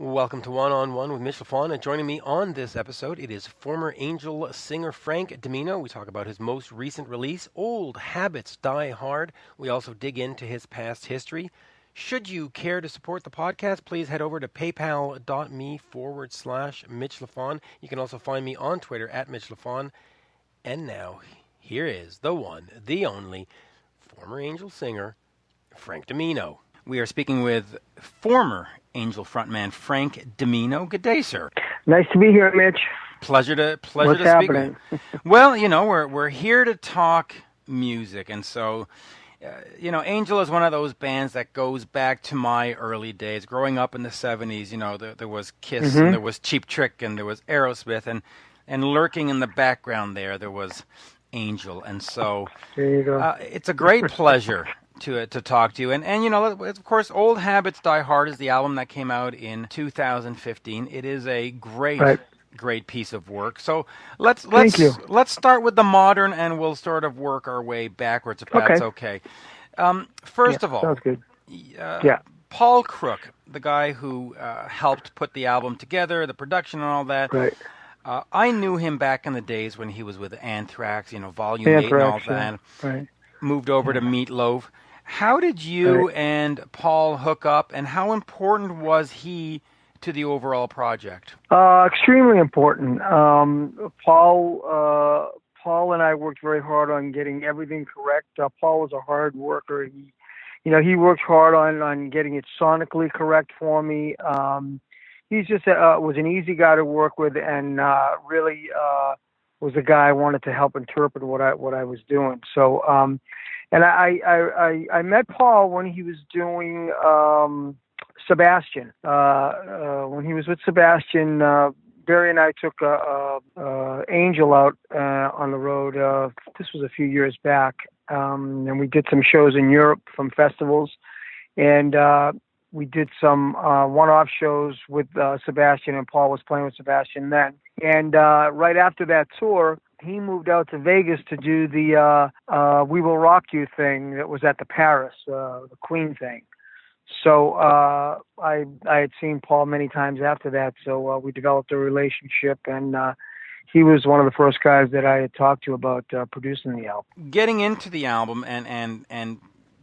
Welcome to One on One with Mitch Lafon. And joining me on this episode, it is former Angel singer Frank Dimino. We talk about his most recent release, Old Habits Die Hard. We also dig into his past history. Should you care to support the podcast, please head over to paypal.me/Mitch Lafon. You can also find me on Twitter at Mitch Lafon. And now, here is the one, the only, former Angel singer, Frank Dimino. We are speaking with former Angel frontman Frank Dimino. Good day, sir. Nice to be here, Mitch. Pleasure to What's speak happening? with you. Well, we're here to talk music, and so Angel is one of those bands that goes back to my early days, growing up in the 70s. There was Kiss, and there was Cheap Trick, and there was Aerosmith, and lurking in the background there was Angel, and so There you go. it's a great pleasure to talk to you. And of course, Old Habits Die Hard is the album that came out in 2015. It is a great piece of work. So let's start with the modern, and we'll sort of work our way backwards if that's okay. First of all, sounds good. Paul Crook, the guy who helped put the album together, the production and all that. Right. I knew him back in the days when he was with Anthrax, Volume 8 and all that. Right. Moved over to Meatloaf. How did you and Paul hook up, and how important was he to the overall project? Extremely important. Paul and I worked very hard on getting everything correct. Paul was a hard worker. He worked hard on getting it sonically correct for me. He's just was an easy guy to work with, and really was a guy I wanted to help interpret what I was doing. So, and I met Paul when he was doing Sebastian. When he was with Sebastian, Barry and I took Angel out on the road. This was a few years back, and we did some shows in Europe from festivals, and we did some one-off shows with Sebastian, and Paul was playing with Sebastian then. And right after that tour, he moved out to Vegas to do the We Will Rock You thing that was at the Paris, the Queen thing. So I had seen Paul many times after that, so we developed a relationship, and he was one of the first guys that I had talked to about producing the album. Getting into the album and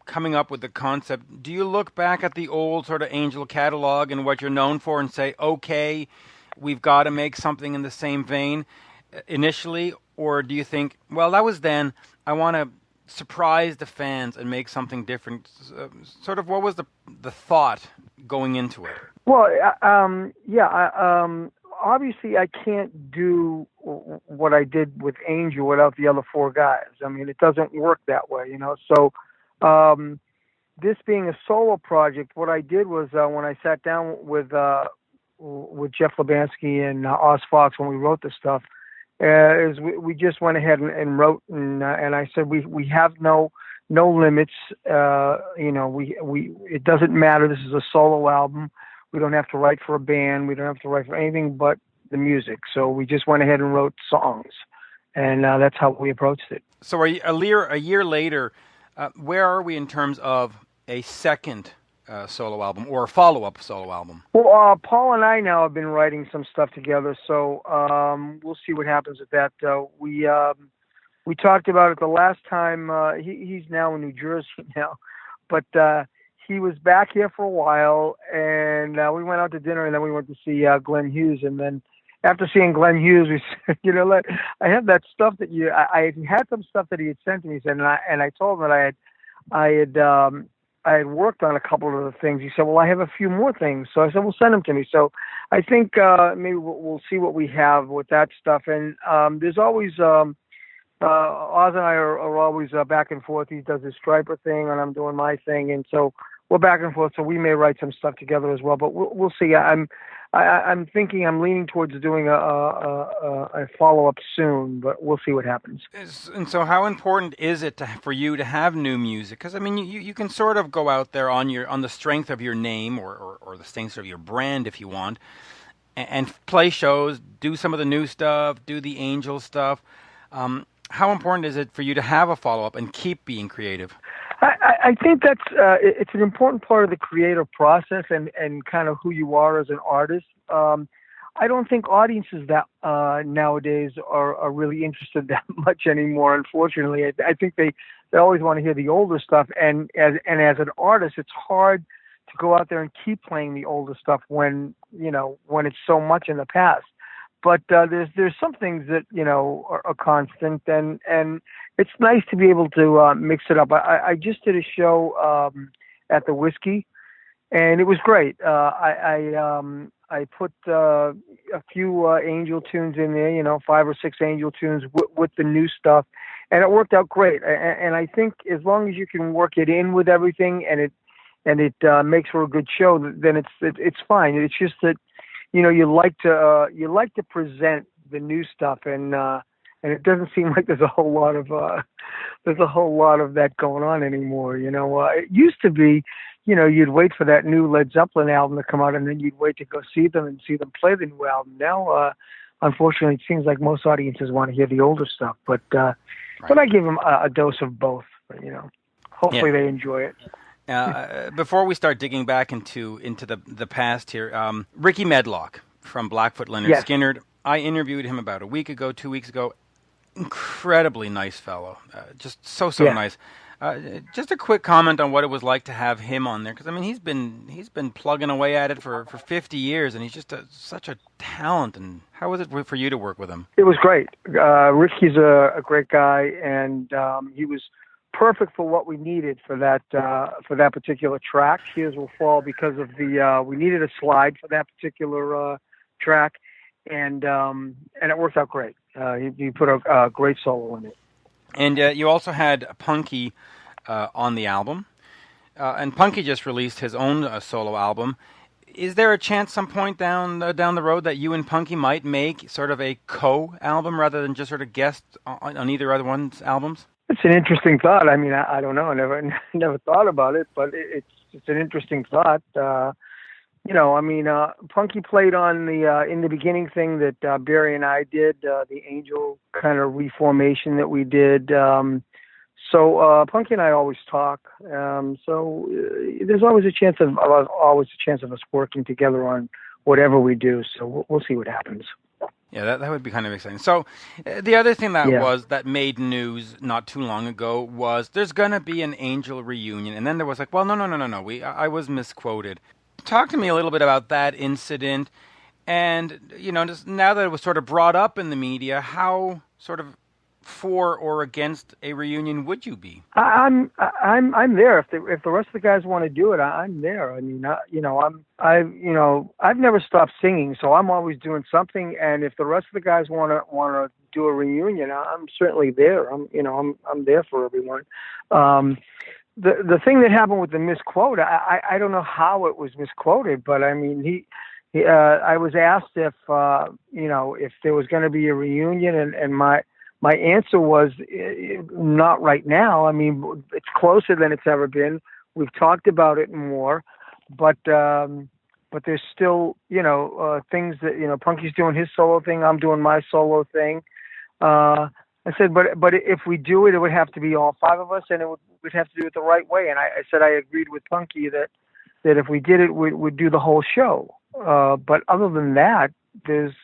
coming up with the concept, do you look back at the old sort of Angel catalog and what you're known for and say, okay, we've got to make something in the same vein initially, or do you think, well, that was then, I want to surprise the fans and make something different? Sort of what was the thought going into it? Well, obviously I can't do what I did with Angel without the other four guys. I mean, it doesn't work that way, So this being a solo project, what I did was when I sat down with Jeff Lebansky and Oz Fox when we wrote the stuff, is we just went ahead and wrote, and I said we have no limits. It doesn't matter. This is a solo album. We don't have to write for a band. We don't have to write for anything but the music. So we just went ahead and wrote songs, and that's how we approached it. So a year later, where are we in terms of a second solo album or a follow-up solo album? Well, Paul and I now have been writing some stuff together, so we'll see what happens with that. We talked about it the last time. He's now in New Jersey now, but he was back here for a while, and we went out to dinner, and then we went to see Glenn Hughes, and then after seeing Glenn Hughes, we said, I have that stuff that I had some stuff that he had sent to me, and I told him that I had worked on a couple of the things. He said, well, I have a few more things. So I said, well, send them to me. So I think maybe we'll see what we have with that stuff. And there's always, Oz and I are always back and forth. He does his Striper thing, and I'm doing my thing. And so we're back and forth. So we may write some stuff together as well. But we'll see. I'm leaning towards doing a follow-up soon, but we'll see what happens. And so how important is it for you to have new music? Because, I mean, you can sort of go out there on the strength of your name or the strength of your brand, if you want, and play shows, do some of the new stuff, do the Angel stuff. How important is it for you to have a follow-up and keep being creative? I think that's it's an important part of the creative process and kind of who you are as an artist. I don't think audiences that nowadays are really interested that much anymore. Unfortunately, I think they always want to hear the older stuff. And as an artist, it's hard to go out there and keep playing the older stuff when when it's so much in the past. But there's some things that are constant, and it's nice to be able to mix it up. I just did a show at the Whiskey, and it was great. I put a few Angel tunes in there, 5 or 6 Angel tunes with the new stuff, and it worked out great. And I think as long as you can work it in with everything, and it makes for a good show, then it's fine. It's just that you like to present the new stuff, and it doesn't seem like there's a whole lot of that going on anymore. It used to be, you'd wait for that new Led Zeppelin album to come out, and then you'd wait to go see them and see them play the new album. Now, unfortunately, it seems like most audiences want to hear the older stuff, but I give them a dose of both. Hopefully they enjoy it. Before we start digging back into the past here, Rickey Medlocke from Blackfoot Leonard Skinner, I interviewed him about 2 weeks ago. Incredibly nice fellow, just so nice. Just a quick comment on what it was like to have him on there, because I mean he's been plugging away at it for 50 years, and he's just such a talent. And how was it for you to work with him? It was great. Rickey's a great guy, and he was perfect for what we needed for that particular track. Tears Will Fall, because of we needed a slide for that particular track, and it worked out great. He put a great solo in it. And you also had Punky on the album, and Punky just released his own solo album. Is there a chance some point down the road that you and Punky might make sort of a co-album rather than just sort of guest on either other one's albums? It's an interesting thought. I mean, I don't know. I never thought about it, but it's an interesting thought. Punky played on the in the beginning thing that Barry and I did, the Angel kind of reformation that we did. So Punky and I always talk. So there's always a chance of us working together on whatever we do. So we'll see what happens. Yeah, that would be kind of exciting. So the other thing that made news not too long ago was there's going to be an Angel reunion, and then there was like, well, no. I was misquoted. Talk to me a little bit about that incident, and just now that it was sort of brought up in the media, how sort of for or against a reunion would you be? I'm there. If the rest of the guys want to do it, I'm there. I mean, I've never stopped singing, so I'm always doing something. And if the rest of the guys want to do a reunion, I'm certainly there. I'm there for everyone. The thing that happened with the misquote, I don't know how it was misquoted, but I mean, I was asked if there was going to be a reunion, and my answer was not right now. I mean, it's closer than it's ever been. We've talked about it more, but there's still things that Punky's doing his solo thing, I'm doing my solo thing. I said, but if we do it, it would have to be all 5 of us, and we'd have to do it the right way. And I said I agreed with Punky that if we did it, we'd do the whole show. But other than that, there's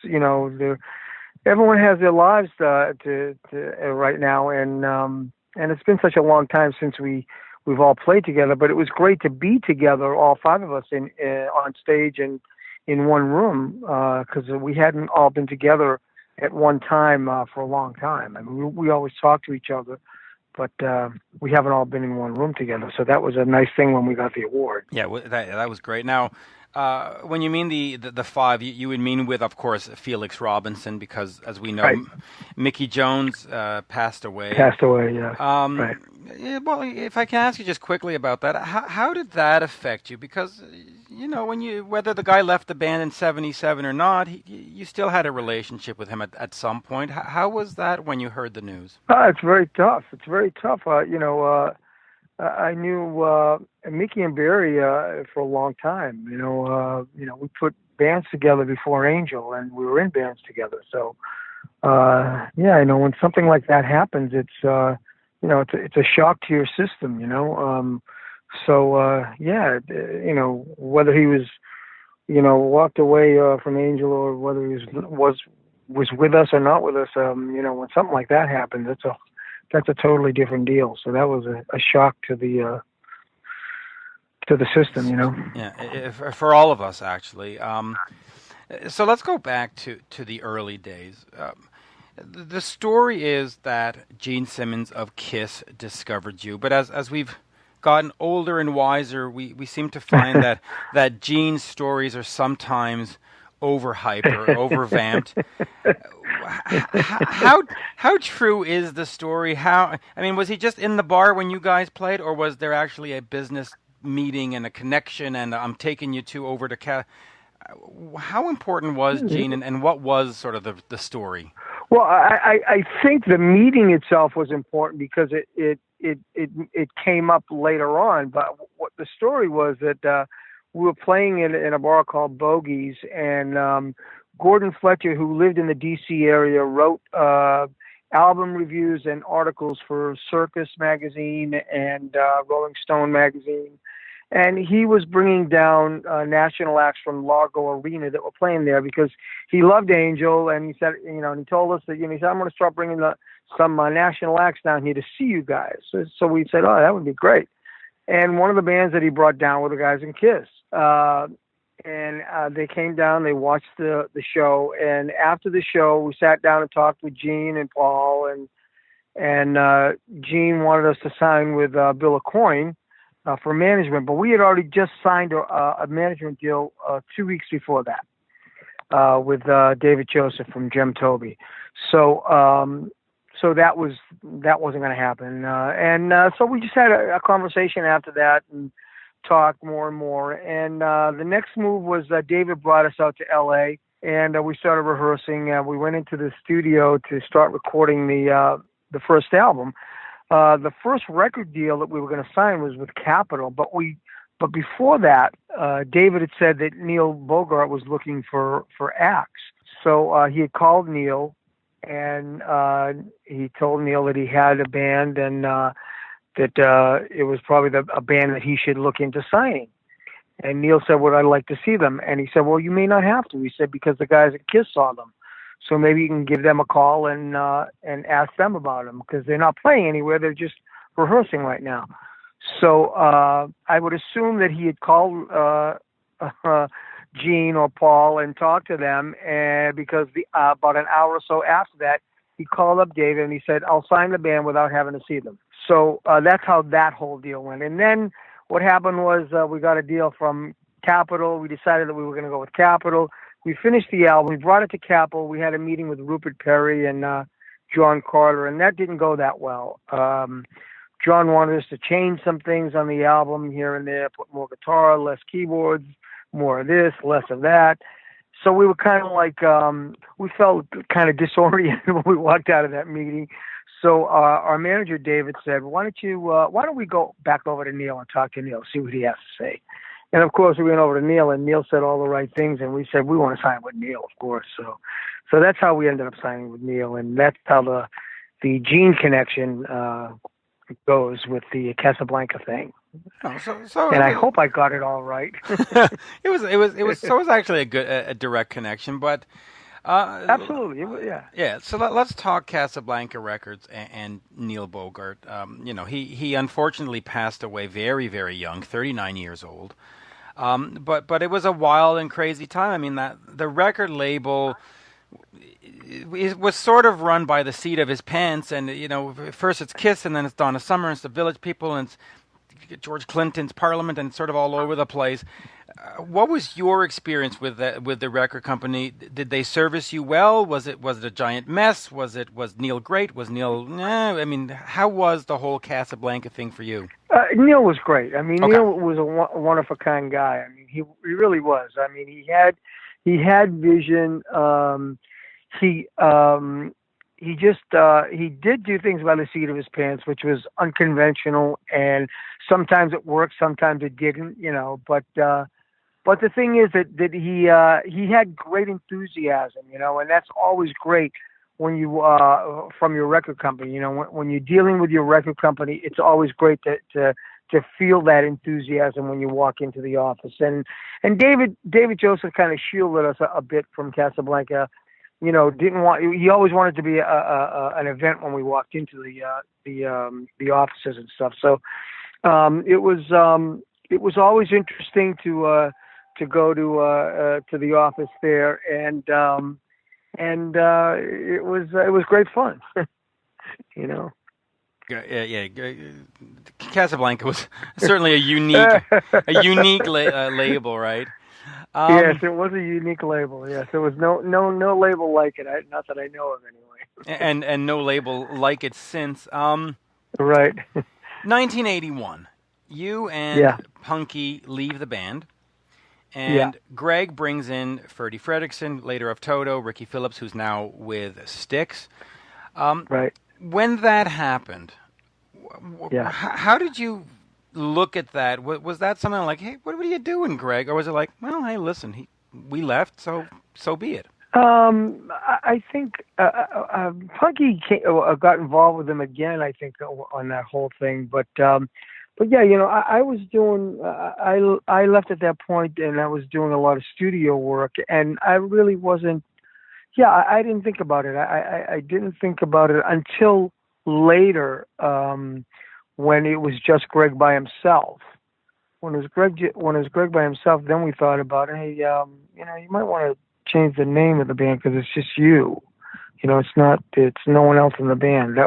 everyone has their lives to right now, and it's been such a long time since we've all played together. But it was great to be together, all 5 of us, on stage and in one room, because we hadn't all been together at one time for a long time. I mean, we always talk to each other, but we haven't all been in one room together. So that was a nice thing when we got the award. Yeah, that was great. Now, when you mean the 5, you would mean with, of course, Felix Robinson, because as we know, right. Mickey Jones passed away. Yeah. Right. Yeah, well, if I can ask you just quickly about that, how did that affect you? Because whether the guy left the band in '77 or not, you still had a relationship with him at some point. How was that when you heard the news? It's very tough. I knew Mickey and Barry for a long time. We put bands together before Angel, and we were in bands together. So, when something like that happens, it's a shock to your system, yeah, whether he was, walked away from Angel, or whether he was with us or not with us, when something like that happens, that's a totally different deal. So that was a shock to the system, Yeah, for all of us, actually. So let's go back to the early days. The story is that Gene Simmons of Kiss discovered you, but as we've gotten older and wiser, we seem to find that Gene's stories are sometimes overhyped or overvamped. How true is the story? Was he just in the bar when you guys played, or was there actually a business meeting and a connection, and I'm taking you two over to how important was Gene, and what was sort of the story? Well, I think the meeting itself was important because it came up later on. But what the story was that we were playing in a bar called Bogies, and Gordon Fletcher, who lived in the D.C. area, wrote album reviews and articles for Circus magazine and Rolling Stone magazine. And he was bringing down national acts from Largo Arena that were playing there because he loved Angel, and he said, and he told us that, he said, I'm going to start bringing some national acts down here to see you guys. So we said, oh, that would be great. And one of the bands that he brought down were the guys in Kiss. And they came down, they watched the show, and after the show, we sat down and talked with Gene and Paul, and Gene wanted us to sign with Bill Aucoin for management, but we had already just signed a management deal 2 weeks before that with David Joseph from Gem Toby. So that wasn't going to happen, and so we just had a conversation after that and talked more and more. And the next move was David brought us out to L.A. and we started rehearsing. We went into the studio to start recording the first album. The first record deal that we were going to sign was with Capitol, but before that, David had said that Neil Bogart was looking for acts. So he had called Neil, and he told Neil that he had a band, and that it was probably a band that he should look into signing. And Neil said, would I like to see them? And he said, well, you may not have to. He said, because the guys at Kiss saw them. So maybe you can give them a call and ask them about them, because they're not playing anywhere. They're just rehearsing right now. So I would assume that he had called Gene or Paul and talked to them, and because about an hour or so after that, he called up David and he said, I'll sign the band without having to see them. So that's how that whole deal went. And then what happened was we got a deal from Capitol. We decided that we were going to go with Capitol. We finished the album. We brought it to Capitol. We had a meeting with Rupert Perry and John Carter, and that didn't go that well. John wanted us to change some things on the album here and there, put more guitar, less keyboards, more of this, less of that. So we were kind of like, we felt kind of disoriented when we walked out of that meeting. So our manager, David, said, why don't we go back over to Neil and talk to Neil, see what he has to say. And of course, we went over to Neil, and Neil said all the right things, and we said we want to sign with Neil, of course. So that's how we ended up signing with Neil, and that's how the Gene connection goes with the Casablanca thing. Oh, and I hope I got it all right. It was actually a direct connection, but absolutely, yeah. Yeah. So let's talk Casablanca Records and Neil Bogart. He unfortunately passed away very, very young, 39 years old. But it was a wild and crazy time. I mean, that the record label, it was sort of run by the seat of his pants, and first it's Kiss, and then it's Donna Summer, and it's the Village People, and it's George Clinton's Parliament, and sort of all over the place. What was your experience with the record company? Did they service you well? Was it a giant mess? Was Neil great? Was Neil? I mean, how was the whole Casablanca thing for you? Neil was great. I mean, Okay. Neil was a one of a kind guy. I mean, he really was. I mean, he had vision. He did do things by the seat of his pants, which was unconventional, and sometimes it worked, sometimes it didn't. But the thing is that he had great enthusiasm, and that's always great when you from your record company. You know, when you're dealing with your record company, it's always great to feel that enthusiasm when you walk into the office. And David Joseph kind of shielded us a bit from Casablanca. You know, he always wanted to be an event when we walked into the offices and stuff. So it was always interesting to go to the office there, and it was great fun. You know. Yeah. Casablanca was certainly a unique label, right? Yes, it was a unique label. Yes, there was no label like it. Not that I know of, anyway. And no label like it since. Right. 1981. You and Punky leave the band, and Greg brings in Ferdy Fredrickson, later of Toto, Ricky Phillips, who's now with Styx. Right. When that happened, how did you look at that? Was that something like, hey, what are you doing, Greg? Or was it like, well, hey, listen, we left, so be it? I think Punky got involved with him again, I think, on that whole thing. But yeah, you know, I was doing, I left at that point, and I was doing a lot of studio work, and I really wasn't, I didn't think about it. I didn't think about it until later, when it was just Greg by himself. When it was Greg by himself, then we thought about, hey, you know, you might want to change the name of the band because it's just you. You know, it's no one else in the band. I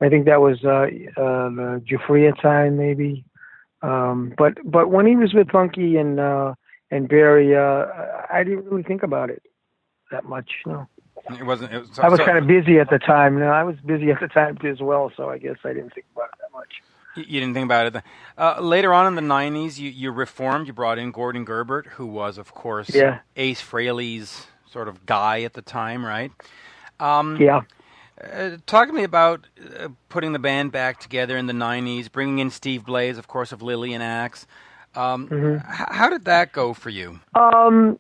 think that was the Jufria time, maybe. But when he was with Funky and Barry, I didn't really think about it that much. No. It wasn't. I was kind of busy at the time. No, I was busy at the time as well, so I guess I didn't think about it that much. You didn't think about it. Later on in the 90s, you reformed. You brought in Gordon Gerbert, who was, of course, Ace Frehley's sort of guy at the time, right? Talk to me about putting the band back together in the 90s, bringing in Steve Blaze, of course, of Lily and Axe. How did that go for you?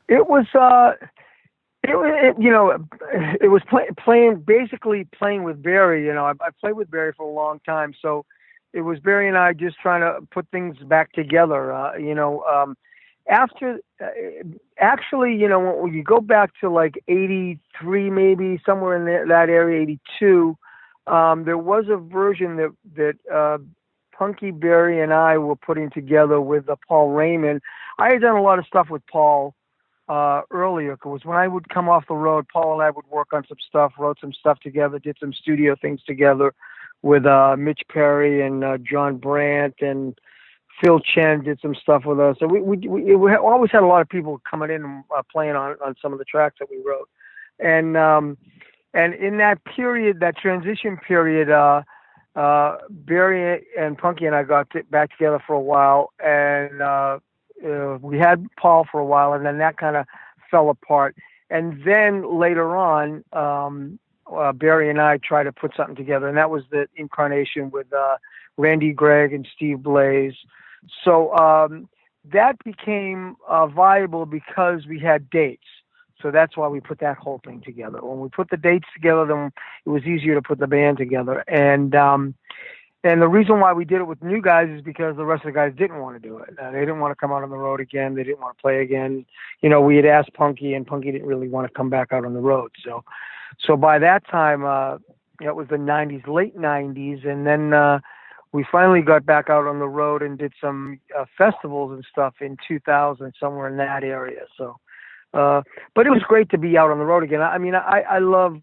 It was, you know, it was basically playing with Barry. You know, I played with Barry for a long time, so it was Barry and I just trying to put things back together. You know, after actually, you know, when you go back to like 83, maybe somewhere in that area, 82, there was a version that Punky, Barry, and I were putting together with Paul Raymond. I had done a lot of stuff with Paul earlier, because when I would come off the road, Paul and I would work on some stuff, wrote some stuff together, did some studio things together with Mitch Perry and John Brandt, and Phil Chen did some stuff with us. So we always had a lot of people coming in and playing on some of the tracks that we wrote. And in that period, that transition period, Barry and Punky and I got back together for a while, and we had Paul for a while, and then that kind of fell apart. And then later on, Barry and I tried to put something together, and that was the incarnation with Randy Gregg and Steve Blaze. So that became viable because we had dates. So that's why we put that whole thing together. When we put the dates together, then it was easier to put the band together. And the reason why we did it with new guys is because the rest of the guys didn't want to do it. They didn't want to come out on the road again. They didn't want to play again. You know, we had asked Punky, and Punky didn't really want to come back out on the road. So by that time, it was the 90s, late 90s, and then we finally got back out on the road and did some festivals and stuff in 2000, somewhere in that area. So, but it was great to be out on the road again. I mean, I love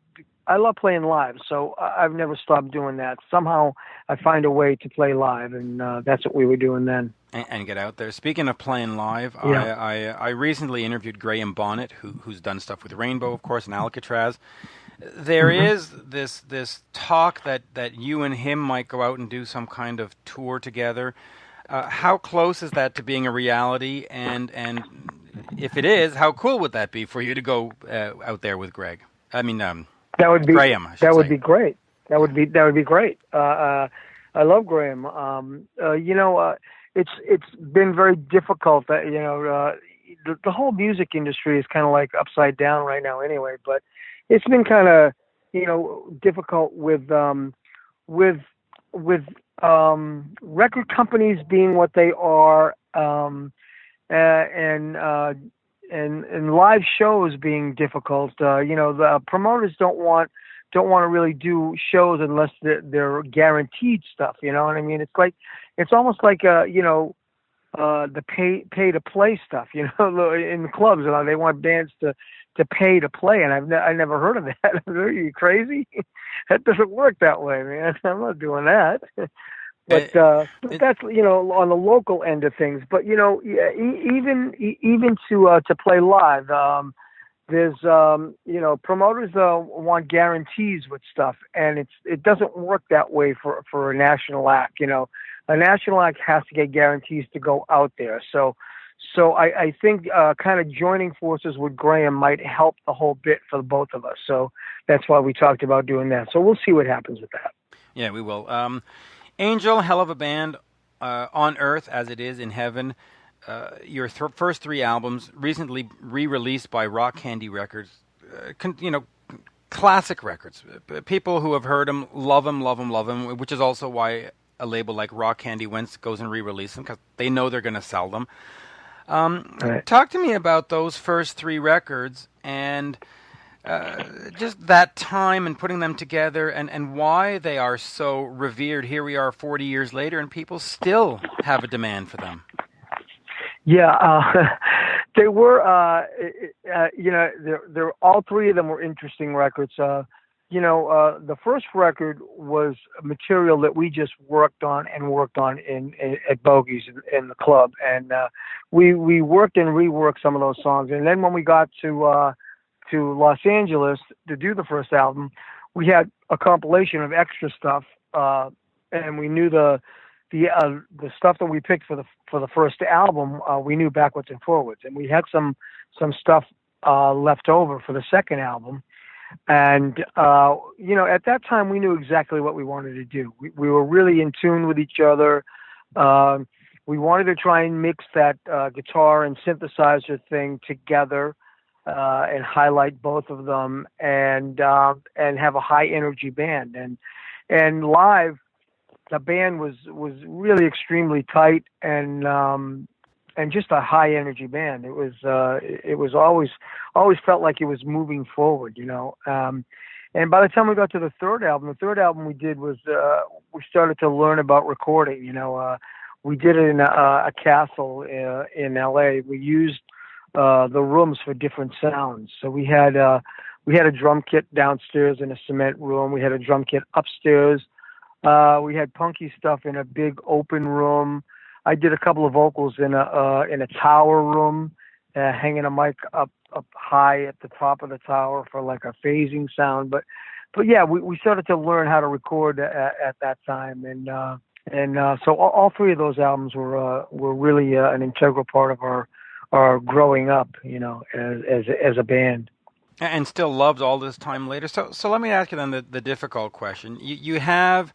playing live, so I've never stopped doing that. Somehow I find a way to play live, and that's what we were doing then. And get out there. Speaking of playing live, I recently interviewed Graham Bonnet, who's done stuff with Rainbow, of course, and Alcatraz. There is this talk that you and him might go out and do some kind of tour together. How close is that to being a reality? And if it is, how cool would that be for you to go out there with Greg? I mean, that would be Graham. That would be great. That would be great. I love Graham. You know, it's been very difficult. You know, the whole music industry is kind of like upside down right now, anyway. But it's been kind of difficult with with record companies being what they are, and live shows being difficult. The promoters don't want to really do shows unless they're guaranteed stuff. You know what I mean? It's almost like the pay to play stuff. In the clubs, they want bands to pay to play, and I never heard of that. Are you crazy? That doesn't work that way, man. I'm not doing that. But that's on the local end of things. But even to play live, there's promoters want guarantees with stuff, and it doesn't work that way for a national act. A national act has to get guarantees to go out there. So I think kind of joining forces with Graham might help the whole bit for both of us. So that's why we talked about doing that. So we'll see what happens with that. Yeah, we will. Angel, hell of a band, on earth as it is in heaven. Your first three albums, recently re-released by Rock Candy Records, classic records. People who have heard them, love them, which is also why a label like Rock Candy goes and re-release them, because they know they're going to sell them. Right. Talk to me about those first three records and just that time and putting them together, and why they are so revered. Here we are 40 years later, and people still have a demand for them. Yeah, they were, they're all three of them were interesting records. The first record was material that we just worked on at Bogey's in the club, and we worked and reworked some of those songs. And then when we got to Los Angeles to do the first album, we had a compilation of extra stuff, and we knew the stuff that we picked for the first album, we knew backwards and forwards, and we had some stuff left over for the second album. And at that time we knew exactly what we wanted to do. We were really in tune with each other. We wanted to try and mix that guitar and synthesizer thing together, and highlight both of them, and have a high energy band. And live, the band was really extremely tight and just a high energy band. It was always felt like it was moving forward, and by the time we got to the third album we did was we started to learn about recording. We did it in a castle in LA. We used the rooms for different sounds. So we had a drum kit downstairs in a cement room. We had a drum kit upstairs. We had punky stuff in a big open room. I did a couple of vocals in a tower room, hanging a mic up high at the top of the tower for like a phasing sound. But yeah, we started to learn how to record at that time, and so all three of those albums were really an integral part of our growing up, as a band. And still loved all this time later. So let me ask you then the difficult question. You have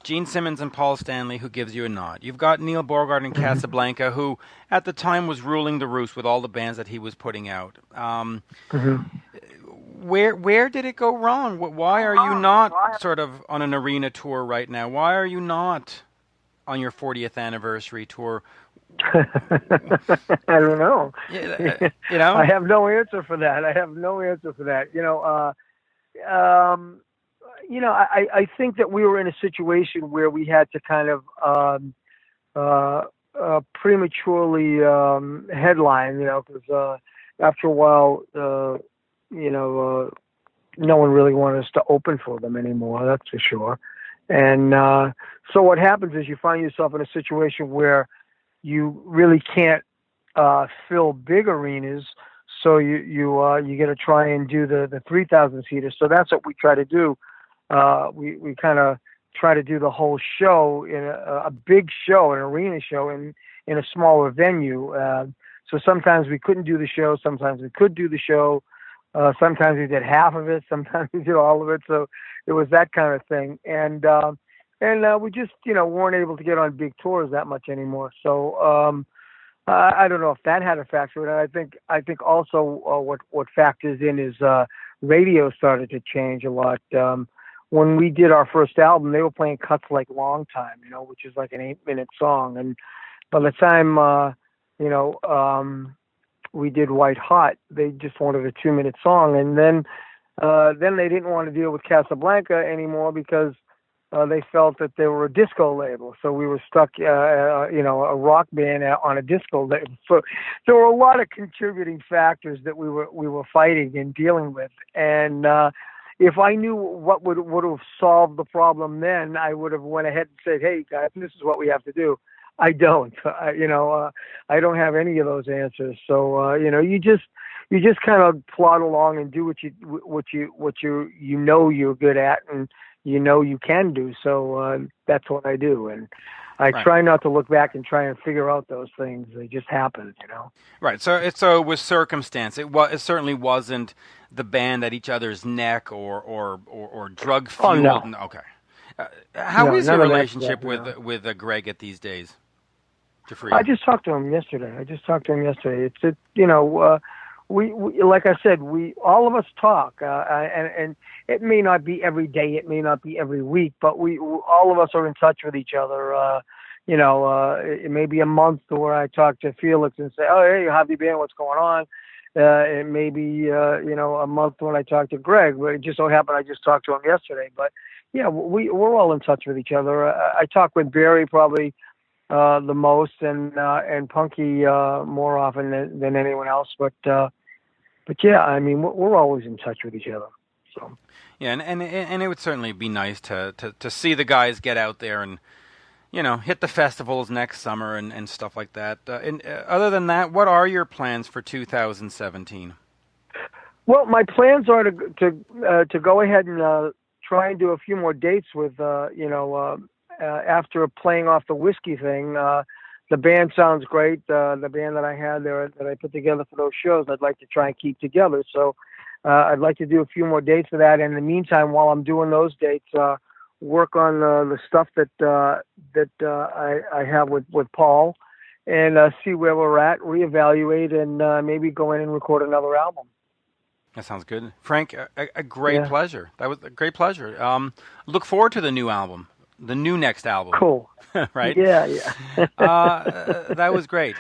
Gene Simmons and Paul Stanley, who gives you a nod. You've got Neil Borgard and Casablanca, who at the time was ruling the roost with all the bands that he was putting out. Where did it go wrong? Why are you not sort of on an arena tour right now? Why are you not on your 40th anniversary tour? I don't know. I have no answer for that. I think that we were in a situation where we had to kind of prematurely headline, because after a while, no one really wanted us to open for them anymore. That's for sure. And so what happens is you find yourself in a situation where you really can't fill big arenas, so you got to try and do the 3,000 seaters. So that's what we try to do. We kind of try to do the whole show in a big show, an arena show in a smaller venue. So sometimes we couldn't do the show, sometimes we could do the show. Sometimes we did half of it, sometimes we did all of it. So it was that kind of thing. And we just, weren't able to get on big tours that much anymore. So I don't know if that had a factor in it. I think also what factors in is radio started to change a lot. When we did our first album, they were playing cuts like Long Time, which is like an 8-minute song. And by the time, we did White Hot, they just wanted a 2-minute song. And then they didn't want to deal with Casablanca anymore because they felt that they were a disco label. So we were stuck, a rock band on a disco label. So there were a lot of contributing factors that we were fighting and dealing with. And if I knew what would have solved the problem then, I would have went ahead and said, "Hey guys, this is what we have to do." I don't, I don't have any of those answers. So you just kind of plod along and do what you're good at and you can do. So that's what I do, and I try not to look back and try and figure out those things. They just happen, Right. So it was circumstance. It certainly wasn't the band at each other's neck or drug fueled. Oh, no. Okay. How is your relationship with Greg at these days? I just talked to him yesterday. It's we like I said, all of us talk, and it may not be every day, it may not be every week, but all of us are in touch with each other. It may be a month where I talk to Felix and say, "Oh, hey, how have you been? What's going on?" It may be a month when I talk to Greg, but it just so happened I just talked to him yesterday. But yeah, we're all in touch with each other. I talk with Barry probably the most, and Punky more often than anyone else. But yeah, I mean, we're always in touch with each other. So yeah, and it would certainly be nice to see the guys get out there and hit the festivals next summer and stuff like that. And other than that, what are your plans for 2017? Well, my plans are to go ahead and try and do a few more dates with after playing off the whiskey thing. The band sounds great. The band that I had there that I put together for those shows, I'd like to try and keep together. So I'd like to do a few more dates for that. And in the meantime, while I'm doing those dates, work on the stuff that I have with Paul, and see where we're at, reevaluate, and maybe go in and record another album. That sounds good, Frank. A great pleasure. That was a great pleasure. Look forward to the new album. The new next album. Cool. Right? Yeah. That was great.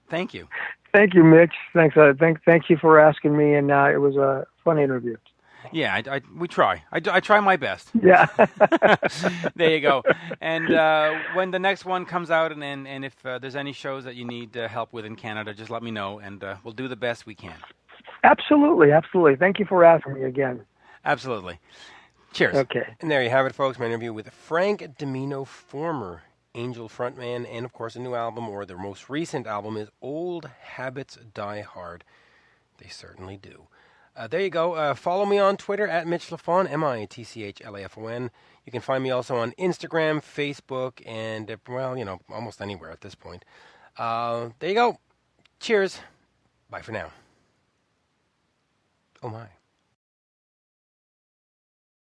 Thank you. Thank you, Mitch. Thanks. Thank you for asking me, and it was a fun interview. Yeah, we try. I try my best. Yeah. There you go. And when the next one comes out, and if there's any shows that you need help with in Canada, just let me know, and we'll do the best we can. Absolutely. Thank you for asking me again. Absolutely. Cheers. Okay. And there you have it, folks. My interview with Frank Dimino, former Angel frontman, and of course a new album, or their most recent album, is Old Habits Die Hard. They certainly do. There you go. Follow me on Twitter at Mitch Lafon, MITCHLAFON. You can find me also on Instagram, Facebook, and almost anywhere at this point. There you go. Cheers. Bye for now. Oh my.